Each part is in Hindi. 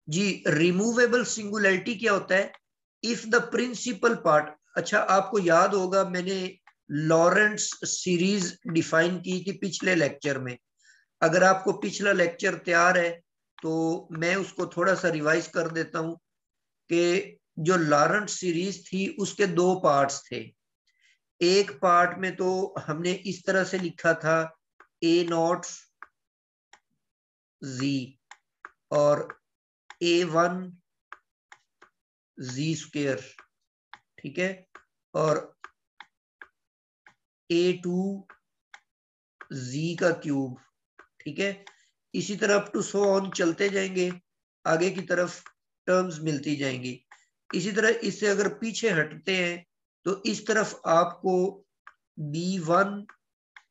जी, रिमूवेबल सिंगुलैरिटी क्या होता है? इफ द प्रिंसिपल पार्ट, अच्छा आपको याद होगा मैंने लॉरेंट्ज सीरीज डिफाइन की थी पिछले लेक्चर में। अगर आपको पिछला लेक्चर तैयार है तो मैं उसको थोड़ा सा रिवाइज कर देता हूं कि जो लॉरेंट्ज सीरीज थी उसके दो पार्ट्स थे। एक पार्ट में तो हमने इस तरह से लिखा था ए नॉट जी और A1 जी स्क्वेयर, ठीक है, और A2 जी का क्यूब, ठीक है। इसी तरह अप टू सो ऑन चलते जाएंगे, आगे की तरफ टर्म्स मिलती जाएंगी। इसी तरह इससे अगर पीछे हटते हैं तो इस तरफ आपको B1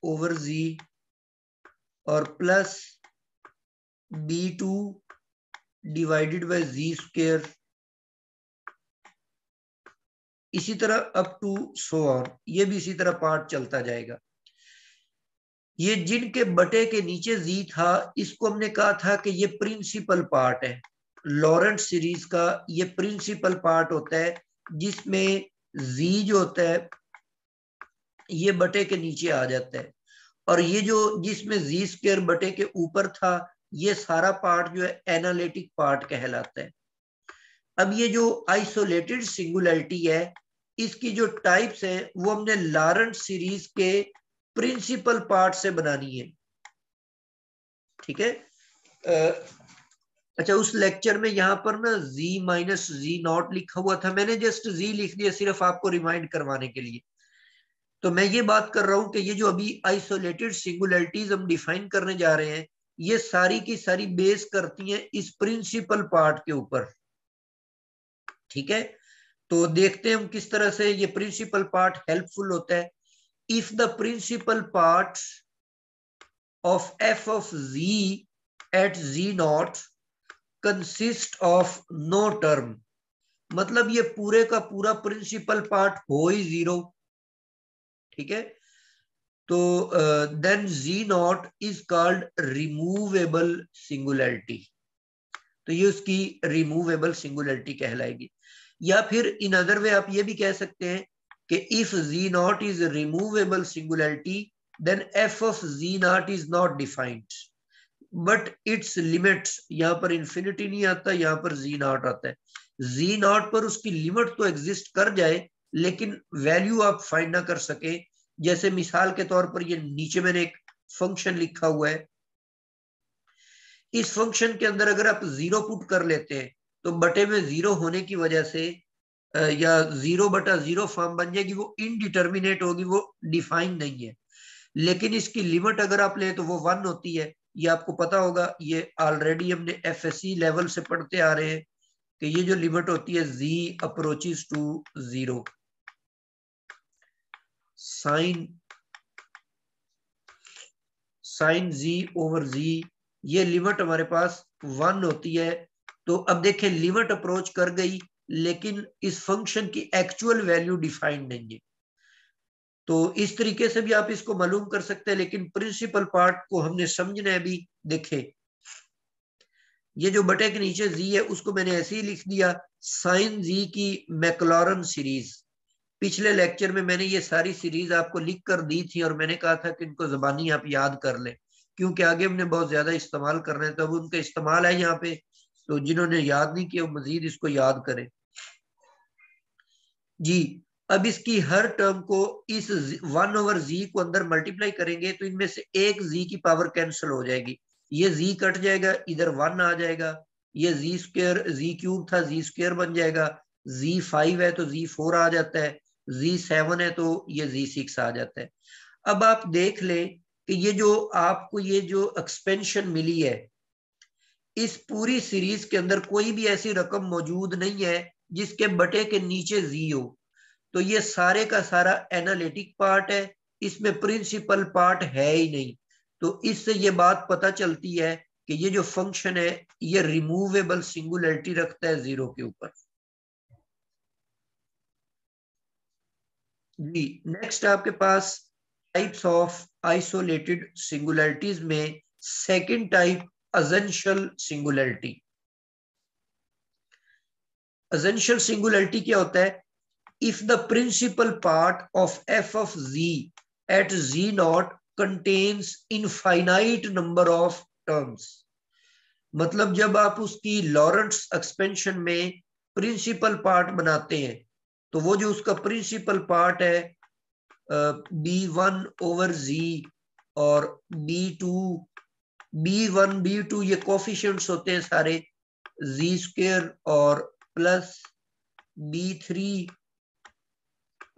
ओवर जी और plus B2 divided by z square, इसी तरह अप टू सो ऑन, ये भी इसी तरह पार्ट चलता जाएगा। ये जिनके बटे के नीचे जी था इसको हमने कहा था कि ये प्रिंसिपल पार्ट है। लॉरेंट सीरीज का ये प्रिंसिपल पार्ट होता है जिसमें जी जो होता है ये बटे के नीचे आ जाता है, और ये जो जिसमें जी स्क्वायर बटे के ऊपर था ये सारा पार्ट जो है एनालिटिक पार्ट कहलाता है। अब ये जो आइसोलेटेड सिंगुलैरिटी है इसकी जो टाइप्स हैं वो हमने लॉरेंट सीरीज के प्रिंसिपल पार्ट से बनानी है, ठीक है। अच्छा उस लेक्चर में यहाँ पर ना z माइनस जी नॉट लिखा हुआ था, मैंने जस्ट z लिख दिया सिर्फ आपको रिमाइंड करवाने के लिए। तो मैं ये बात कर रहा हूं कि ये जो अभी आइसोलेटेड सिंगुलैरिटीज हम डिफाइन करने जा रहे हैं ये सारी की सारी बेस करती हैं इस प्रिंसिपल पार्ट के ऊपर, ठीक है। तो देखते हैं हम किस तरह से ये प्रिंसिपल पार्ट हेल्पफुल होता है। If the principal part of f of z at z naught consist of no term, मतलब ये पूरे का पूरा प्रिंसिपल पार्ट हो ही जीरो, ठीक है। तो then z naught is called removable singularity, तो ये उसकी रिमूवेबल सिंगुलैरिटी कहलाएगी। या फिर इन अदर वे आप ये भी कह सकते हैं कि if z naught is removable singularity then f of z naught is not defined but its limits, यहां पर इंफिनिटी नहीं आता, यहां पर जी नॉट आता है। जी नॉट पर उसकी लिमिट तो एग्जिस्ट कर जाए लेकिन वैल्यू आप फाइंड ना कर सके। जैसे मिसाल के तौर पर ये नीचे मैंने एक फंक्शन लिखा हुआ है, इस फंक्शन के अंदर अगर आप जीरो पुट कर लेते हैं तो बटे में जीरो होने की वजह से या जीरो बटा जीरो फॉर्म बन जाएगी, वो इनडिटर्मिनेट होगी, वो डिफाइन नहीं है। लेकिन इसकी लिमिट अगर आप लें तो वो 1 होती है। ये आपको पता होगा, ये ऑलरेडी हमने एफएससी लेवल से पढ़ते आ रहे हैं कि ये जो लिमिट होती है z approaches to 0 sine z over z, ये लिमिट हमारे पास 1 होती है। तो अब देखें लिमिट अप्रोच कर गई लेकिन इस फंक्शन की एक्चुअल वैल्यू डिफाइंड नहीं है। तो इस तरीके से भी आप इसको मालूम कर सकते हैं, लेकिन प्रिंसिपल पार्ट को हमने समझना है। अभी देखें ये जो बटे के नीचे जी है उसको मैंने ऐसे ही लिख दिया साइन जी की मैक्लॉरन सीरीज। पिछले लेक्चर में मैंने ये सारी सीरीज आपको लिख कर दी थी और मैंने कहा था कि इनको जबानी आप याद कर लें क्योंकि आगे हमने बहुत ज्यादा इस्तेमाल करना है, तब उनका इस्तेमाल है यहाँ पे। तो जिन्होंने याद नहीं किया मजीद इसको याद करें जी। अब इसकी हर टर्म को इस 1 ओवर जी को अंदर मल्टीप्लाई करेंगे तो इनमें से एक जी की पावर कैंसिल हो जाएगी, ये जी कट जाएगा, इधर 1 आ जाएगा। ये जी स्क्वायर जी क्यूब था जी स्क्वायर बन जाएगा, Z5 है तो Z4 आ जाता है, Z7 है तो ये Z6 आ जाता है। अब आप देख लें कि ये जो आपको ये जो एक्सपेंशन मिली है इस पूरी सीरीज के अंदर कोई भी ऐसी रकम मौजूद नहीं है जिसके बटे के नीचे जी हो। तो ये सारे का सारा एनालिटिक पार्ट है, इसमें प्रिंसिपल पार्ट है ही नहीं। तो इससे ये बात पता चलती है कि ये जो फंक्शन है ये रिमूवेबल सिंगुलैरिटी रखता है जीरो के ऊपर जी। नेक्स्ट आपके पास टाइप्स ऑफ आइसोलेटेड सिंगुलरिटीज में second type essential singularity. Essential singularity क्या होता है? If the principal part of f of z at z naught contains infinite number of terms. मतलब जब आप उसकी लॉरेंट्स एक्सपेंशन में प्रिंसिपल पार्ट बनाते हैं तो वो जो उसका प्रिंसिपल पार्ट है B1 ओवर जी और B2, B1 B2 ये कोफिशिएंट्स होते हैं सारे, जी स्क्वायर और प्लस B3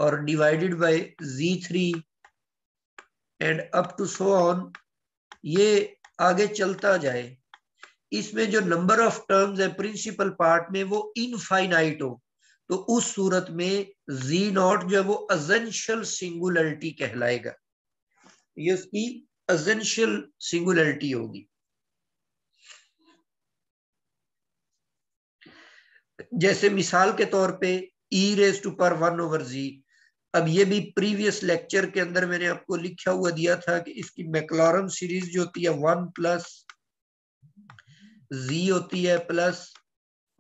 और divided by Z3 and up to so on, ये आगे चलता जाए। इसमें जो नंबर ऑफ टर्म्स है प्रिंसिपल पार्ट में वो इनफाइनाइट हो तो उस सूरत में जी नॉट जो है वो एसेंशियल सिंगुलरिटी कहलाएगा, ये उसकी एसेंशियल सिंगुलरिटी होगी। जैसे मिसाल के तौर पे e raise to power 1 over जी। अब ये भी प्रीवियस लेक्चर के अंदर मैंने आपको लिखा हुआ दिया था कि इसकी मैक्लॉरन सीरीज जो होती है 1 प्लस जी होती है प्लस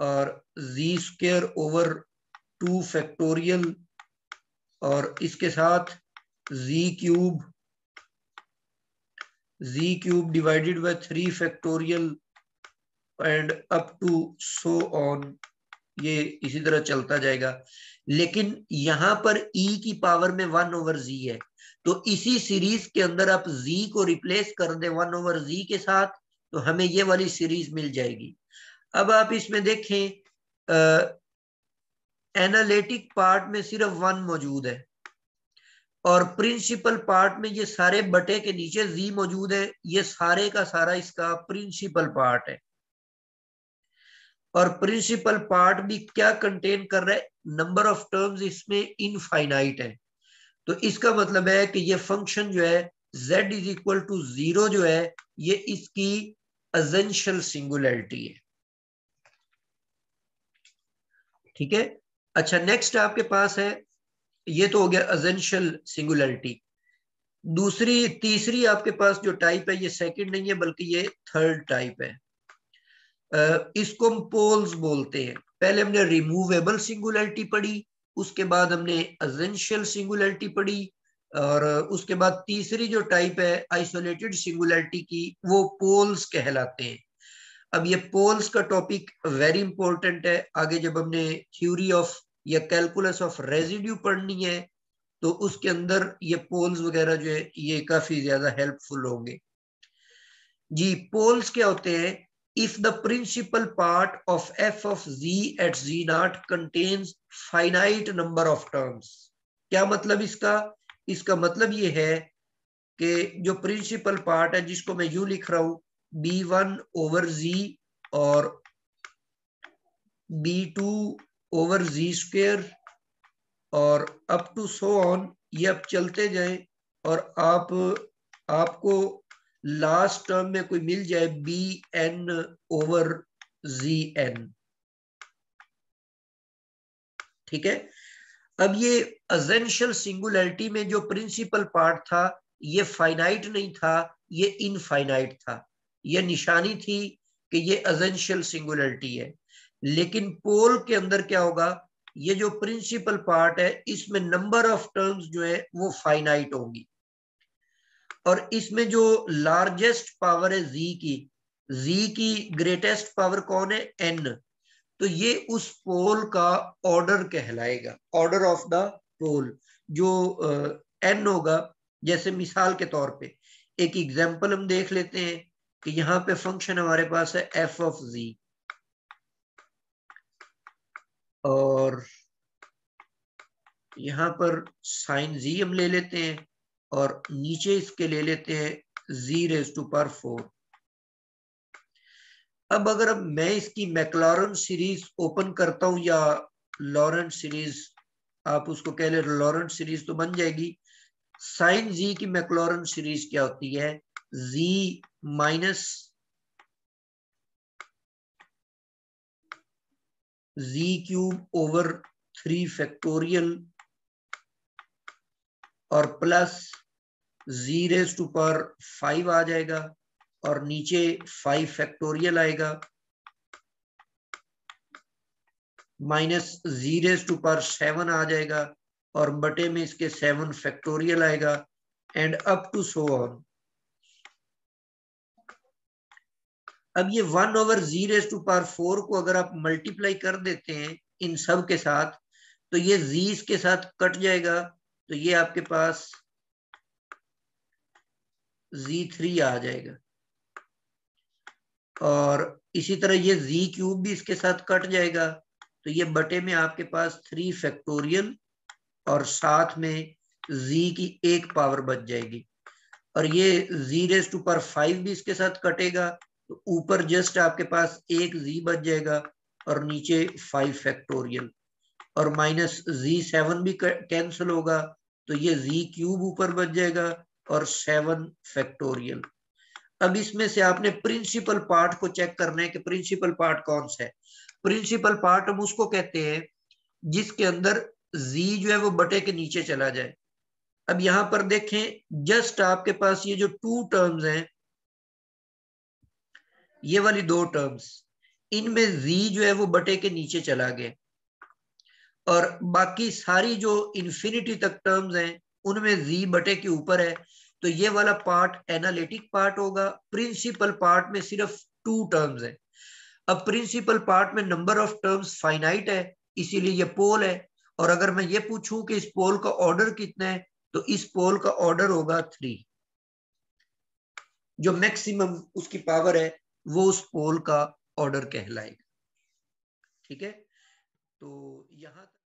और जी स्क्वायर ओवर 2 फैक्टोरियल और इसके साथ G cube divided by 3 factorial and up to so on, ये इसी तरह चलता जाएगा। लेकिन यहां पर e की पावर में 1 ओवर जी है तो इसी सीरीज के अंदर आप z को रिप्लेस कर दे 1 ओवर जी के साथ तो हमें ये वाली सीरीज मिल जाएगी। अब आप इसमें देखें एनालिटिक पार्ट में सिर्फ 1 मौजूद है और प्रिंसिपल पार्ट में ये सारे बटे के नीचे z मौजूद है, ये सारे का सारा इसका प्रिंसिपल पार्ट है। और प्रिंसिपल पार्ट भी क्या कंटेन कर रहा है? नंबर ऑफ टर्म्स इसमें इनफाइनाइट है। तो इसका मतलब है कि ये फंक्शन जो है z इज इक्वल टू 0 जो है ये इसकी एसेंशियल सिंगुलरिटी है। ठीक है, अच्छा नेक्स्ट आपके पास है, ये तो हो गया एसेंशियल सिंगुलरिटी। तीसरी आपके पास जो टाइप है ये सेकंड नहीं है बल्कि ये थर्ड टाइप है। इसको हम पोल्स बोलते हैं। पहले हमने रिमूवेबल सिंगुलरिटी पढ़ी, उसके बाद हमने एसेंशियल सिंगुलरिटी पढ़ी और उसके बाद तीसरी जो टाइप है आइसोलेटेड सिंगुलरिटी की वो पोल्स कहलाते हैं। अब ये पोल्स का टॉपिक वेरी इंपॉर्टेंट है, आगे जब हमने थ्योरी ऑफ या कैलकुलस ऑफ रेजिड्यू पढ़नी है तो उसके अंदर ये पोल्स वगैरह जो है ये काफी ज्यादा हेल्पफुल होंगे। जी पोल्स क्या होते हैं? if the principal part of f of z at z naught contains finite number of terms। क्या मतलब इसका? इसका मतलब ये है कि जो प्रिंसिपल पार्ट है जिसको मैं यूं लिख रहा हूं b1 ओवर z और b2 ओवर z स्क्वायर और अप टू सो ऑन, ये अब चलते जाएं और आपको लास्ट टर्म में कोई मिल जाए B N over G N. ठीक है, अब ये एसेंशियल सिंगुलरिटी में जो प्रिंसिपल पार्ट था ये फाइनाइट नहीं था, ये इनफाइनाइट था। ये निशानी थी कि ये एसेंशियल सिंगुलरिटी है। लेकिन पोल के अंदर क्या होगा? ये जो प्रिंसिपल पार्ट है इसमें नंबर ऑफ टर्म्स जो है वो फाइनाइट होंगी और इसमें जो लार्जेस्ट पावर है जी की ग्रेटेस्ट पावर कौन है? एन। तो ये उस पोल का ऑर्डर कहलाएगा, ऑर्डर ऑफ द पोल जो एन होगा। जैसे मिसाल के तौर पे एक एग्जांपल हम देख लेते हैं कि यहाँ पे फंक्शन हमारे पास है एफ ऑफ जी और यहाँ पर साइन जी हम ले लेते हैं और नीचे इसके ले लेते हैं जी रेज टू पावर 4। अब अगर मैं इसकी मैक्लॉरन सीरीज ओपन करता हूं या लॉरेंट सीरीज आप उसको कह ले, लॉरेंट सीरीज तो बन जाएगी। साइन जी की मैक्लॉरन सीरीज क्या होती है? Z minus z cube over 3 factorial और plus z raise to power 5 आ जाएगा और नीचे 5 फैक्टोरियल आएगा, minus z raise to power 7 आ जाएगा और बटे में इसके 7 फैक्टोरियल आएगा and up to so on. अब ये 1 over z raise to power 4 को अगर आप मल्टीप्लाई कर देते हैं इन सब के साथ तो ये z के साथ कट जाएगा, तो ये आपके पास z3 आ जाएगा और इसी तरह ये z क्यूब भी इसके साथ कट जाएगा, तो ये बटे में आपके पास 3 फैक्टोरियल और साथ में z की 1 पावर बच जाएगी और ये z रेज टू पावर 5 भी इसके साथ कटेगा, तो ऊपर जस्ट आपके पास एक z बच जाएगा और नीचे 5 फैक्टोरियल और माइनस z7 भी कैंसिल होगा, तो ये z क्यूब ऊपर बच जाएगा और 7 फैक्टोरियल। अब इसमें से आपने प्रिंसिपल पार्ट को चेक करना है कि प्रिंसिपल पार्ट कौन सा है। प्रिंसिपल पार्ट हम उसको कहते हैं जिसके अंदर z जो है वो बटे के नीचे चला जाए। अब यहां पर देखें जस्ट आपके पास ये जो 2 टर्म्स हैं, ये वाली 2 टर्म्स, इनमें z जो है वो बटे के नीचे चला गया और बाकी सारी जो इंफिनिटी तक टर्म्स हैं उनमें z बटे के ऊपर है, तो ये वाला पार्ट एनालिटिक पार्ट होगा। प्रिंसिपल पार्ट में सिर्फ 2 टर्म्स है। अब प्रिंसिपल पार्ट में नंबर ऑफ टर्म्स फाइनाइट है, इसीलिए ये पोल है। और अगर मैं ये पूछूं कि इस पोल का ऑर्डर कितना है, तो इस पोल का ऑर्डर होगा 3। जो मैक्सिमम उसकी पावर है वो उस पोल का ऑर्डर कहलाएगा। ठीक है, तो यहां